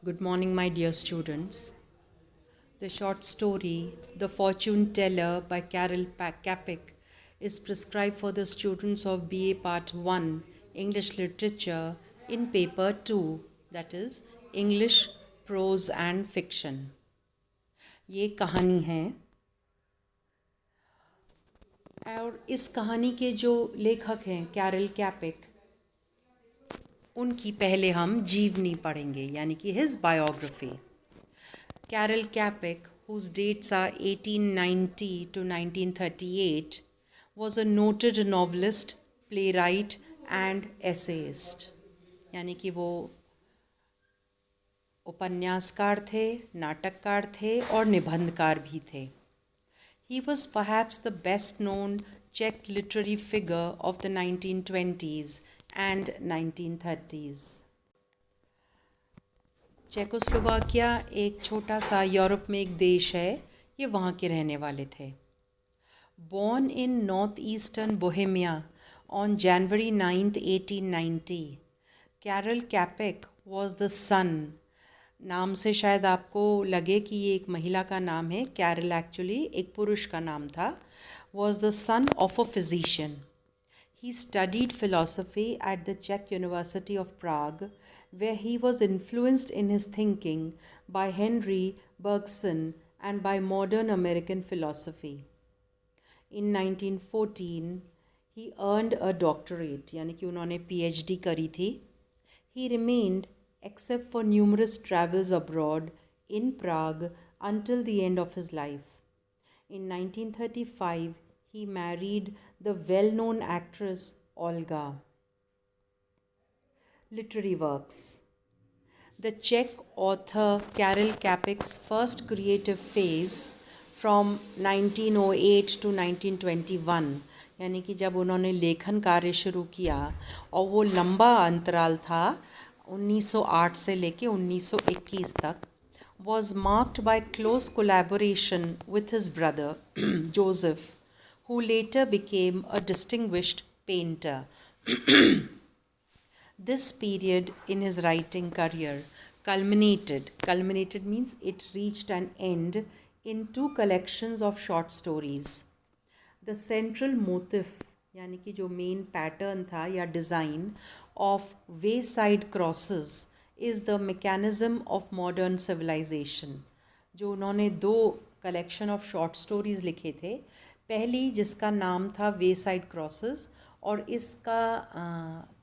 Good morning, my dear students. The short story, The Fortune Teller by Carol Capek, is prescribed for the students of BA Part 1, English Literature, in Paper 2, that is, English Prose and Fiction. ये कहानी है और इस कहानी के जो लेखक हैं कैरल कैपेक, उनकी पहले हम जीवनी पढ़ेंगे, यानी कि his biography. Carol Capek, whose dates are 1890 to 1938, was a noted novelist, playwright and essayist. यानी कि वो उपन्यासकार थे, नाटककार थे और निबंधकार भी थे. He was perhaps the best known Czech literary figure of the 1920s and 1930s. Czechoslovakia एक छोटा सा यूरोप में एक देश है, ये वहाँ के रहने वाले थे. Born in northeastern Bohemia on January 9th, 1890, Carol Capek was the son. नाम से शायद आपको लगे कि ये एक महिला का नाम है. कैरल एक्चुअली एक पुरुष का नाम था. Was the son of a physician. He studied philosophy at the Czech University of Prague, where he was influenced in his thinking by Henry Bergson and by modern American philosophy. In 1914, he earned a doctorate, यानी कि उन्होंने PhD करी थी. He remained, except for numerous travels abroad, in Prague until the end of his life. In 1935, he married the well-known actress Olga. Literary works. The Czech author Carol Capek's first creative phase from 1908 to 1921, यानी कि जब उन्होंने लेखन कार्य शुरू किया और वो लंबा अंतराल था 1908 से लेके 1921 तक, was marked by close collaboration with his brother Joseph, who later became a distinguished painter. This period in his writing career culminated means it reached an end in two collections of short stories. The central motif, यानी कि जो main pattern था या design of wayside crosses is the mechanism of modern civilization. जो उन्होंने दो collection of short stories लिखे थे. पहली जिसका नाम था वेसाइड क्रॉसेस और इसका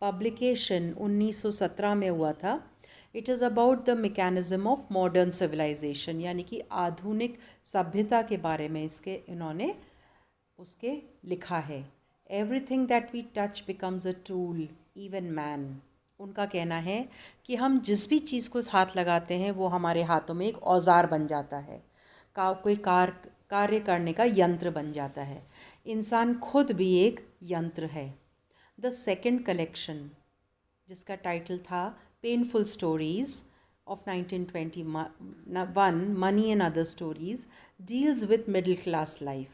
पब्लिकेशन 1917 में हुआ था. It is about the mechanism of modern civilisation, यानी कि आधुनिक सभ्यता के बारे में इसके इन्होंने उसके लिखा है. Everything that we touch becomes a tool, even man. उनका कहना है कि हम जिस भी चीज़ को हाथ लगाते हैं वो हमारे हाथों में एक औजार बन जाता है, कोई कार्य करने का यंत्र बन जाता है. इंसान खुद भी एक यंत्र है. द सेकेंड कलेक्शन, जिसका टाइटल था painful stories of 1921, money and other stories, deals with middle class life.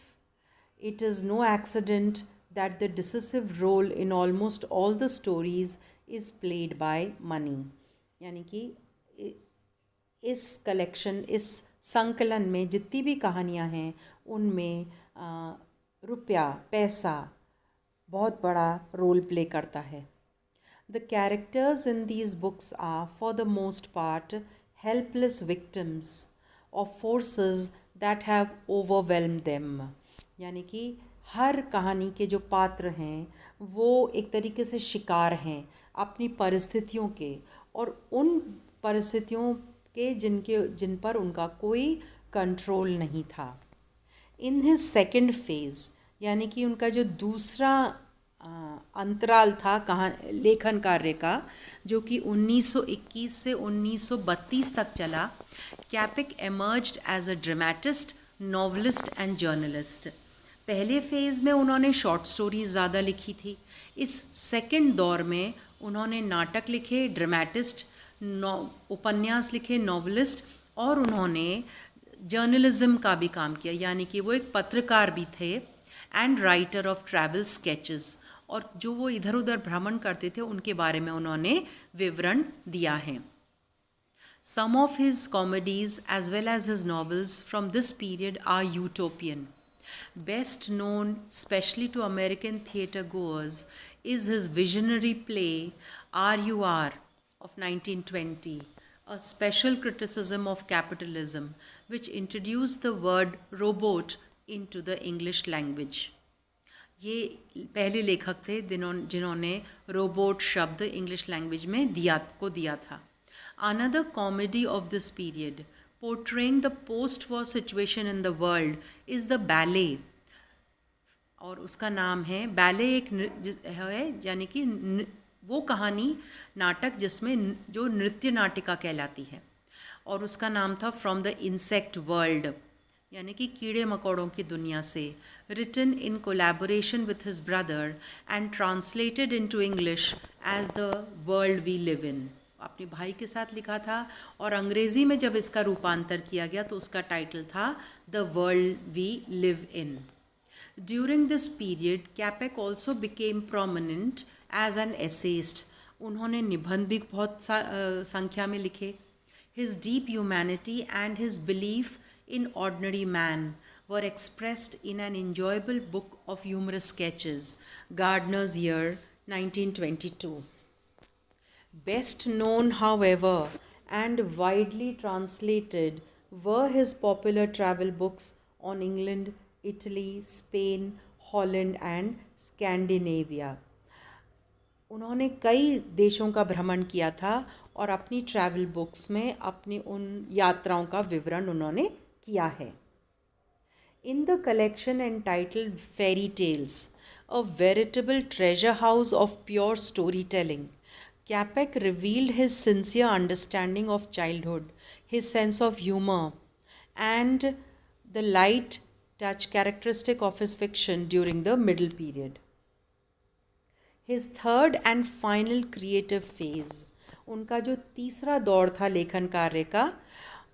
It is no accident that the decisive role in almost all the stories is played by money. यानी कि इस collection, इस संकलन में जितनी भी कहानियाँ हैं उनमें रुपया, पैसा बहुत बड़ा रोल प्ले करता है. The characters in these books are, for the most part, helpless victims of forces that have overwhelmed them. यानी कि हर कहानी के जो पात्र हैं वो एक तरीके से शिकार हैं अपनी परिस्थितियों के, और उन परिस्थितियों के जिन पर उनका कोई कंट्रोल नहीं था. इन हिज सेकेंड फेज़, यानी कि उनका जो दूसरा अंतराल था लेखन कार्य का, जो कि 1921 से 1932 तक चला, कैपेक emerged as a dramatist, novelist and journalist. पहले फेज़ में उन्होंने शॉर्ट स्टोरीज ज़्यादा लिखी थी. इस सेकंड दौर में उन्होंने नाटक लिखे, ड्रामेटिस्ट, उपन्यास लिखे, नॉवलिस्ट, और उन्होंने जर्नलिज्म का भी काम किया, यानी कि वो एक पत्रकार भी थे and writer of travel sketches, और जो वो इधर उधर भ्रमण करते थे उनके बारे में उन्होंने विवरण दिया है. Some of his comedies as well as his novels from this period are utopian. Best known, especially to American theatre goers, is his visionary play RUR of 1920, a special criticism of capitalism, which introduced the word robot into the English language. ये पहले लेखक थे जिन्होंने robot शब्द English language में दिया था. Another comedy of this period, portraying the post-war situation in the world, is the ballet. और उसका नाम है बैले है, यानी कि वो कहानी नाटक जिसमें जो नृत्य नाटिका कहलाती है, और उसका नाम था फ्रॉम द इंसेक्ट वर्ल्ड, यानी कि कीड़े मकोड़ों की दुनिया से. Written in collaboration with his brother and translated into English as the world we live in. अपने भाई के साथ लिखा था और अंग्रेज़ी में जब इसका रूपांतर किया गया तो उसका टाइटल था the world we live in. During this period Capek also became prominent as an essayist. उन्होंने निबंध भी बहुत संख्या में लिखे. His deep humanity and his belief in ordinary man were expressed in an enjoyable book of humorous sketches, Gardner's Year, 1922. Best known, however, and widely translated were his popular travel books on England, Italy, Spain, Holland and Scandinavia. उन्होंने कई देशों का भ्रमण किया था और अपनी travel books में अपनी उन यात्राओं का विवरण उन्होंने किया है. In the collection entitled Fairy Tales, a veritable treasure house of pure storytelling, Capek revealed his sincere understanding of childhood, his sense of humor, and the light touch characteristic of his fiction during the middle period. His third and final creative phase, उनका जो तीसरा दौर था लेखन कार्य का,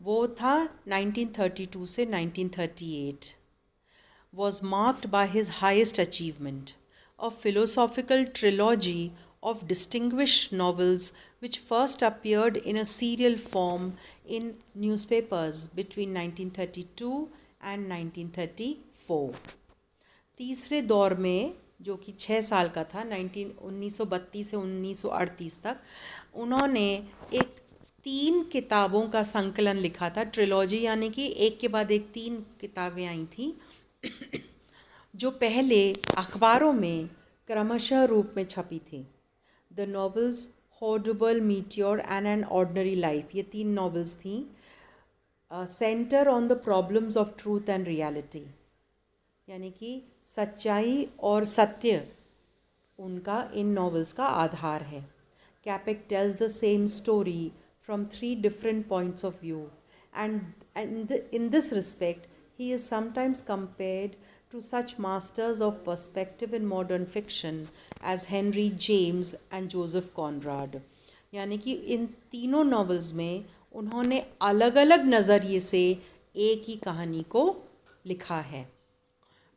वो था 1932 से 1938, was marked by his highest achievement, a philosophical trilogy of distinguished novels which first appeared in a serial form in newspapers between 1932 and 1934. तीसरे दौर में जो कि 6 साल का था, 1932 से 1938 तक, उन्होंने एक 3 किताबों का संकलन लिखा था. ट्रिलॉजी यानी कि एक के बाद एक 3 किताबें आई थी जो पहले अखबारों में क्रमशः रूप में छपी थी. The novels horrible meteor and an ordinary life, ये 3 नॉवेल्स थी. Centre on the problems of truth and reality, यानी कि सच्चाई और सत्य उनका इन नॉवेल्स का आधार है. Capek tells the same story from 3 different points of view, and in this respect he is sometimes compared to such masters of perspective in modern fiction as Henry James and Joseph Conrad. यानी कि इन तीनों novels में उन्होंने अलग अलग नज़रिए से एक ही कहानी को लिखा है.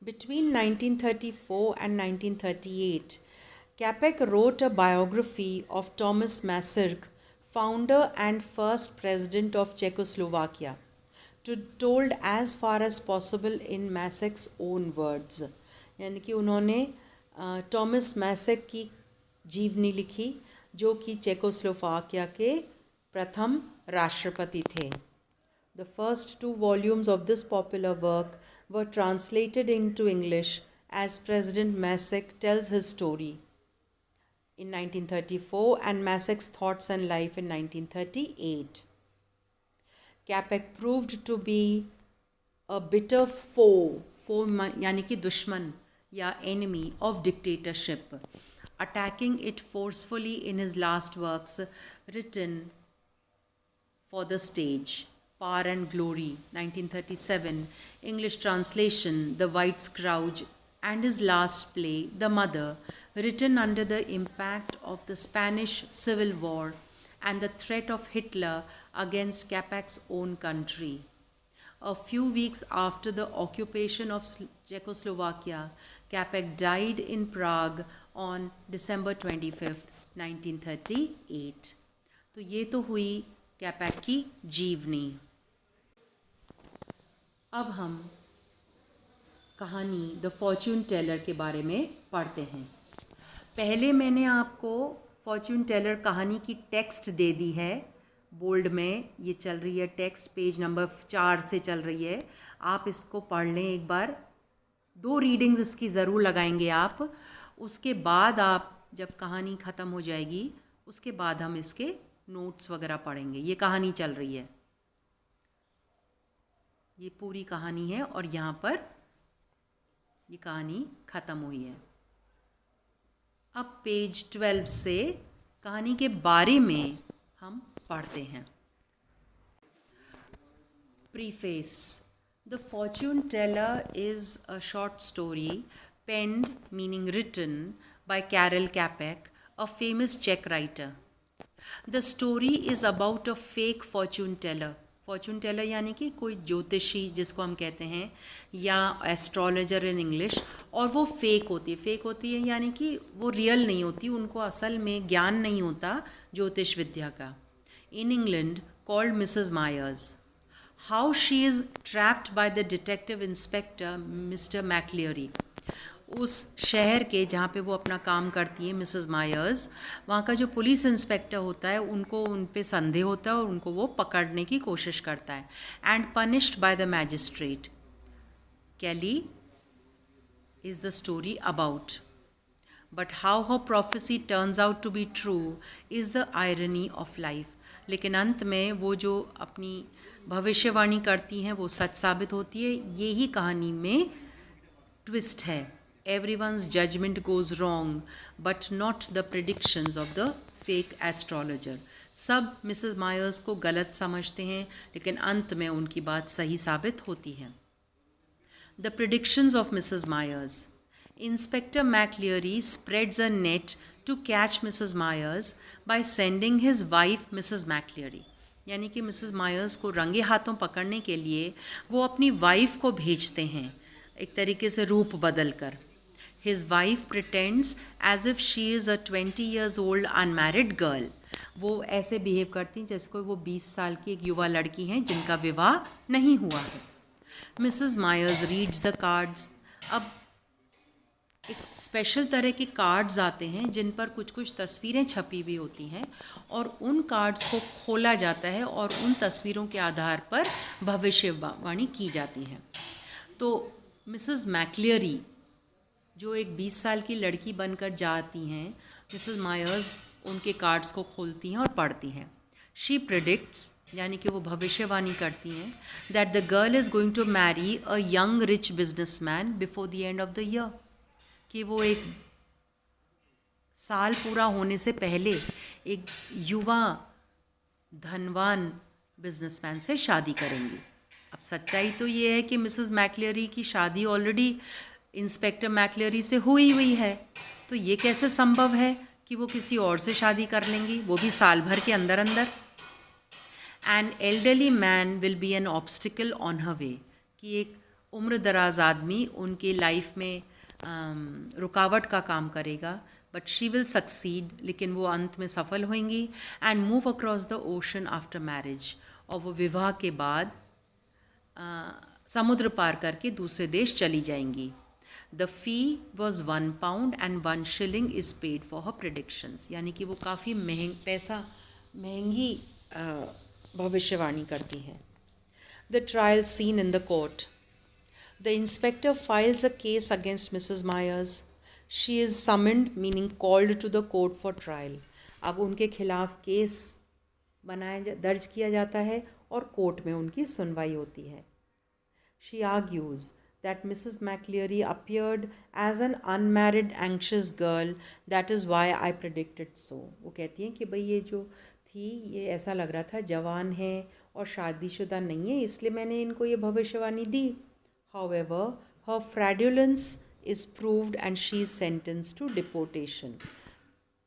Between 1934 and 1938, Capek wrote a biography of Thomas Masaryk, founder and first president of Czechoslovakia, told as far as possible in Masak's own words. यानी कि उन्होंने टॉमस मैसेक की जीवनी लिखी जो कि चेकोस्लोवाकिया के प्रथम राष्ट्रपति थे. The first 2 volumes of this popular work were translated into English as President Masaryk tells his story in 1934 and Masak's thoughts and life in 1938. Capek proved to be a bitter foe यानी कि दुश्मन या enemy of dictatorship, attacking it forcefully in his last works written for the stage. Power and Glory, 1937, English translation, The White Scrooge, and his last play, The Mother, written under the impact of the Spanish Civil War and the threat of Hitler against Capek's own country. A few weeks after the occupation of Czechoslovakia, Capek died in Prague on December 25th, 1938. तो ये तो हुई कैपेक की जीवनी। अब हम कहानी the fortune Taylor के बारे में पढ़ते हैं। पहले मैंने आपको फॉर्च्यून टेलर कहानी की टेक्स्ट दे दी है, बोल्ड में ये चल रही है टेक्स्ट, पेज नंबर 4 से चल रही है। आप इसको पढ़ लें एक बार, 2 रीडिंग्स इसकी ज़रूर लगाएंगे आप। उसके बाद आप जब कहानी ख़त्म हो जाएगी उसके बाद हम इसके नोट्स वगैरह पढ़ेंगे। ये कहानी चल रही है, ये पूरी कहानी है और यहाँ पर ये कहानी ख़त्म हुई है। अब पेज 12 से कहानी के बारे में हम पढ़ते हैं। Preface. The fortune teller is a short story penned, meaning written, by Karel Capek, a famous Czech writer. The story is about a fake fortune teller. Fortune teller यानी कि कोई ज्योतिषी जिसको हम कहते हैं, या एस्ट्रोलॉजर इन इंग्लिश, और वो फेक होती है यानी कि वो रियल नहीं होती, उनको असल में ज्ञान नहीं होता ज्योतिष विद्या का। In England called Mrs Myers. How she is trapped by the detective inspector Mr MacLeary. उस शहर के जहाँ पे वो अपना काम करती है मिसेस मायर्स, वहाँ का जो पुलिस इंस्पेक्टर होता है उनको उन पे संदेह होता है और उनको वो पकड़ने की कोशिश करता है। And punished by the magistrate. Kelly is the story about, but how her prophecy turns out to be true is the irony of life. लेकिन अंत में वो जो अपनी भविष्यवाणी करती हैं वो सच साबित होती है। यही कहानी में ट्विस्ट है। Everyone's judgment goes wrong, but not the predictions of the fake astrologer. सब मिसेस मायर्स को गलत समझते हैं लेकिन अंत में उनकी बात सही साबित होती है। The predictions of Mrs. Myers. Inspector McLeary spreads a net to catch Mrs. Myers by sending his wife Mrs. McLeary. यानी कि मिसेस मायर्स को रंगे हाथों पकड़ने के लिए वो अपनी वाइफ को भेजते हैं, एक तरीके से रूप बदल कर। His wife pretends as if she is a 20 years old unmarried girl. वो ऐसे बिहेव करती हैं जैसे कोई वो 20 साल की एक युवा लड़की हैं जिनका विवाह नहीं हुआ है। Mrs. Myers reads the cards. अब एक स्पेशल तरह के कार्ड्स आते हैं जिन पर कुछ कुछ तस्वीरें छपी हुई होती हैं और उन कार्ड्स को खोला जाता है और उन तस्वीरों के आधार पर भविष्यवाणी की जाती है। तो मिसेस मैक्लियरी जो एक 20 साल की लड़की बनकर जाती हैं, मिसेस मायर्स उनके कार्ड्स को खोलती हैं और पढ़ती हैं। शी प्रिडिक्ट्स यानी कि वो भविष्यवाणी करती हैं that the girl is going to marry a young rich businessman before the end of the year, कि वो एक साल पूरा होने से पहले एक युवा धनवान बिजनेसमैन से शादी करेंगी। अब सच्चाई तो ये है कि मिसेस मैक्लियरी की शादी ऑलरेडी इंस्पेक्टर मैक्लियरी से हुई है, तो ये कैसे संभव है कि वो किसी और से शादी कर लेंगी, वो भी साल भर के अंदर अंदर। An elderly man will be an obstacle on her way, कि एक उम्र दराज आदमी उनके लाइफ में रुकावट का काम करेगा, बट शी विल सक्सीड, लेकिन वो अंत में सफल होंगी। And move across the ocean after marriage, और वो विवाह के बाद समुद्र पार करके दूसरे देश चली जाएंगी। The fee was £1 and 1 shilling is paid for her predictions, यानी कि वो काफ़ी महंगी भविष्यवाणी करती है। The trial scene in the court. The inspector files a case against Mrs Myers. She is summoned meaning called to the court for trial. अब उनके खिलाफ केस दर्ज किया जाता है और कोर्ट में उनकी सुनवाई होती है। She argues that Mrs. McLeary appeared as an unmarried anxious girl, that is why I predicted so. वो कहती हैं कि भाई ये जो थी ये ऐसा लग रहा था जवान है और शादीशुदा नहीं है, इसलिए मैंने इनको ये भविष्यवाणी दी। However, her fraudulence is proved and she is sentenced to deportation.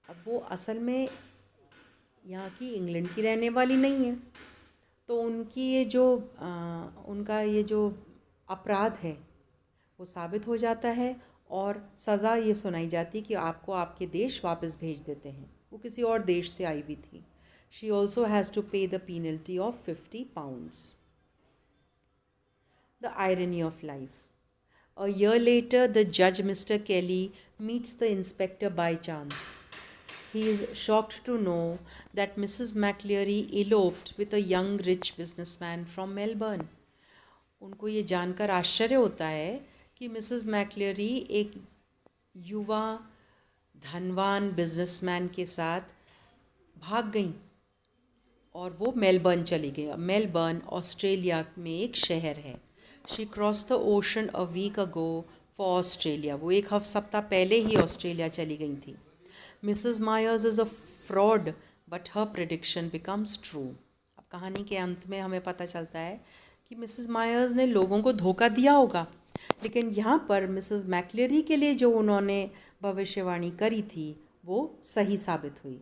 अब वो असल में यहाँ की इंग्लैंड की रहने वाली नहीं है, तो उनकी ये जो उनका ये जो अपराध है वो साबित हो जाता है और सज़ा ये सुनाई जाती कि आपको आपके देश वापस भेज देते हैं। वो किसी और देश से आई हुई थी। She also has to pay the penalty of £50. The irony of life. A year later, the judge, Mr. Kelly, meets the inspector by chance. He is shocked to know that Mrs. McCleary eloped with a young rich businessman from Melbourne. उनको ये जानकर आश्चर्य होता है कि Mrs मैक्लेरी एक युवा धनवान बिजनेसमैन के साथ भाग गई और वो मेलबर्न चली गई. मेलबर्न ऑस्ट्रेलिया में एक शहर है. She cross the ocean a week ago for Australia. वो एक सप्ताह पहले ही ऑस्ट्रेलिया चली गई थी. Mrs Myers is a fraud but her prediction becomes true. अब कहानी के अंत में हमें पता चलता है कि मिसेस मायर्स ने लोगों को धोखा दिया होगा, लेकिन यहाँ पर मिसेस मैक्लेरी के लिए जो उन्होंने भविष्यवाणी करी थी वो सही साबित हुई.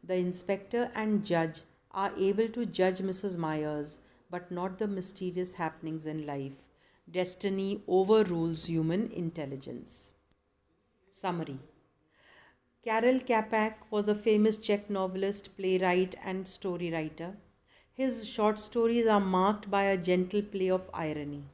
द इंस्पेक्टर एंड जज are able to judge Mrs. Myers, but not the mysterious happenings in life. Destiny overrules human intelligence. Summary. Karel Čapek was a famous Czech novelist, playwright, and story writer. His short stories are marked by a gentle play of irony.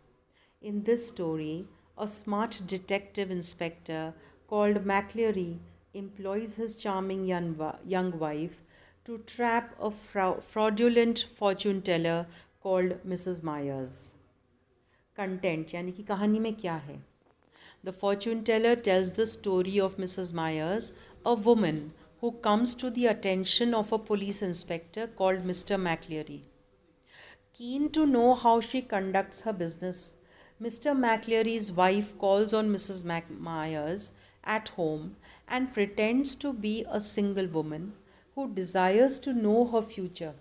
In this story, a smart detective inspector called McCleary employs his charming young wife to trap a fraudulent fortune teller called Mrs. Myers. Content यानी कि कहानी में क्या है? The fortune teller tells the story of Mrs. Myers, a woman who comes to the attention of a police inspector called Mr. McCleary. Keen to know how she conducts her business, Mr. McCleary's wife calls on Mrs. Myers at home and pretends to be a single woman who desires to know her future.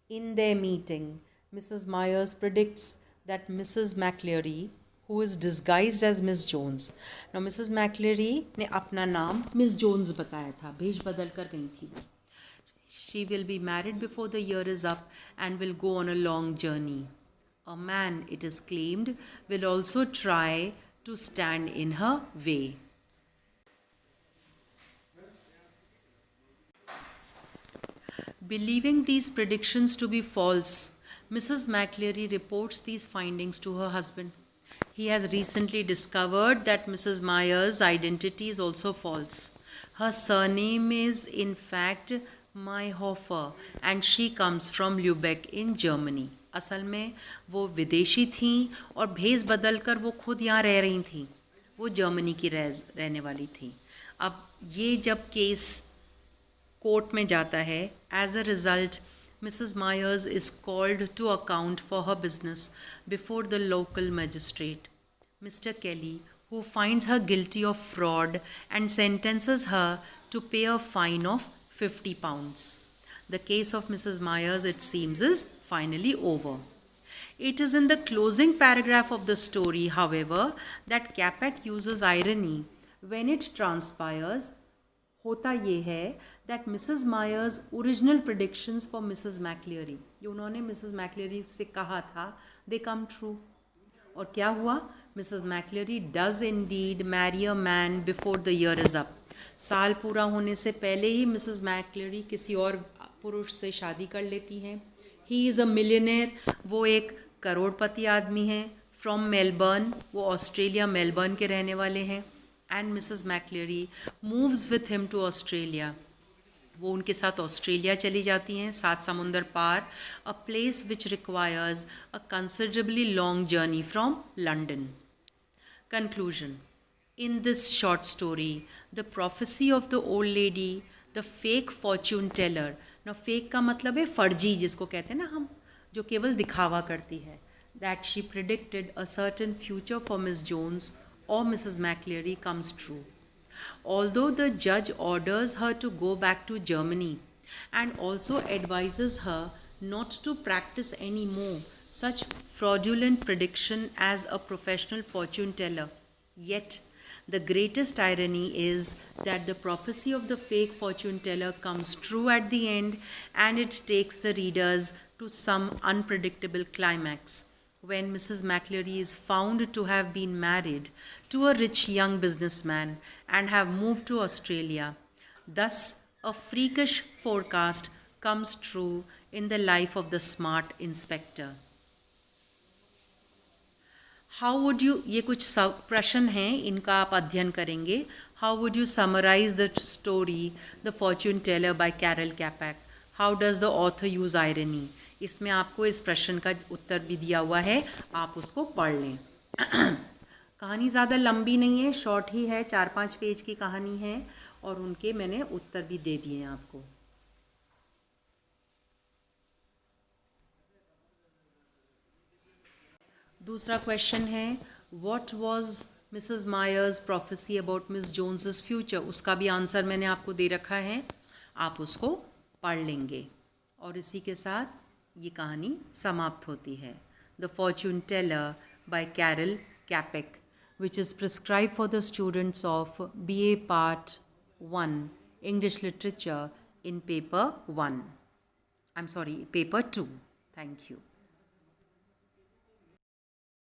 In their meeting, Mrs. Myers predicts that Mrs. McCleary, who is disguised as Miss Jones. Now, Mrs. McCleary ने अपना नाम Miss Jones बताया था, भेष बदल कर गई थी. She will be married before the year is up and will go on a long journey. A man, it is claimed, will also try to stand in her way. Believing these predictions to be false, Mrs. McCleary reports these findings to her husband. He has recently discovered that Mrs. Myers' identity is also false. Her surname is in fact Mayhofer and she comes from Lübeck in Germany. असल में वो विदेशी थी और भेष बदल कर वो खुद यहाँ रह रही थी. वो जर्मनी की रहने वाली थी. अब ये जब केस कोर्ट में जाता है, as a result Mrs. Myers is called to account for her business before the local magistrate, Mr. Kelly, who finds her guilty of fraud and sentences her to pay a fine of £50. The case of Mrs. Myers, it seems, is finally over. It is in the closing paragraph of the story, however, that Čapek uses irony when it transpires. होता ये है that Mrs. Myers' original predictions for Mrs. McCleary, जो उन्होंने Mrs. McCleary से कहा था, they come true. और क्या हुआ? Mrs. McCleary does indeed marry a man before the year is up. साल पूरा होने से पहले ही Mrs. McCleary किसी और पुरुष से शादी कर लेती हैं. He is a millionaire. वो एक करोड़पति आदमी हैं. From Melbourne. वो ऑस्ट्रेलिया मेलबर्न के रहने वाले हैं. And Mrs. McCleary moves with him to Australia. वो उनके साथ ऑस्ट्रेलिया चली जाती हैं, 7 समुंदर पार, a place which requires a considerably long journey from London. Conclusion. In this short story, the prophecy of the old lady, the fake fortune teller. Now fake का मतलब है फर्जी, जिसको कहते हैं ना हम, जो केवल दिखावा करती है. That she predicted a certain future for Miss Jones or Mrs. McCleary comes true. Although the judge orders her to go back to Germany and also advises her not to practice any more such fraudulent prediction as a professional fortune teller, yet the greatest irony is that the prophecy of the fake fortune teller comes true at the end and it takes the readers to some unpredictable climax, when Mrs. McCleary is found to have been married to a rich young businessman and have moved to Australia. Thus, a freakish forecast comes true in the life of the smart inspector? How would you, ये कुछ प्रश्न हैं, इनका आप अध्ययन करेंगे. How would you summarise the story the fortune teller by Karel Capek? How does the author use irony? इसमें आपको इस प्रश्न का उत्तर भी दिया हुआ है, आप उसको पढ़ लें. कहानी ज़्यादा लंबी नहीं है, शॉर्ट ही है, 4-5 पेज की कहानी है, और उनके मैंने उत्तर भी दे दिए हैं आपको. दूसरा क्वेश्चन है, what was Mrs Myers prophecy about Miss Jones future? उसका भी आंसर मैंने आपको दे रखा है, आप उसको पढ़ लेंगे. और इसी के साथ ये कहानी समाप्त होती है. The fortune teller by Karel Capek, which is prescribed for the students of BA Part 1 English Literature in Paper 1. I'm sorry, Paper 2. Thank you.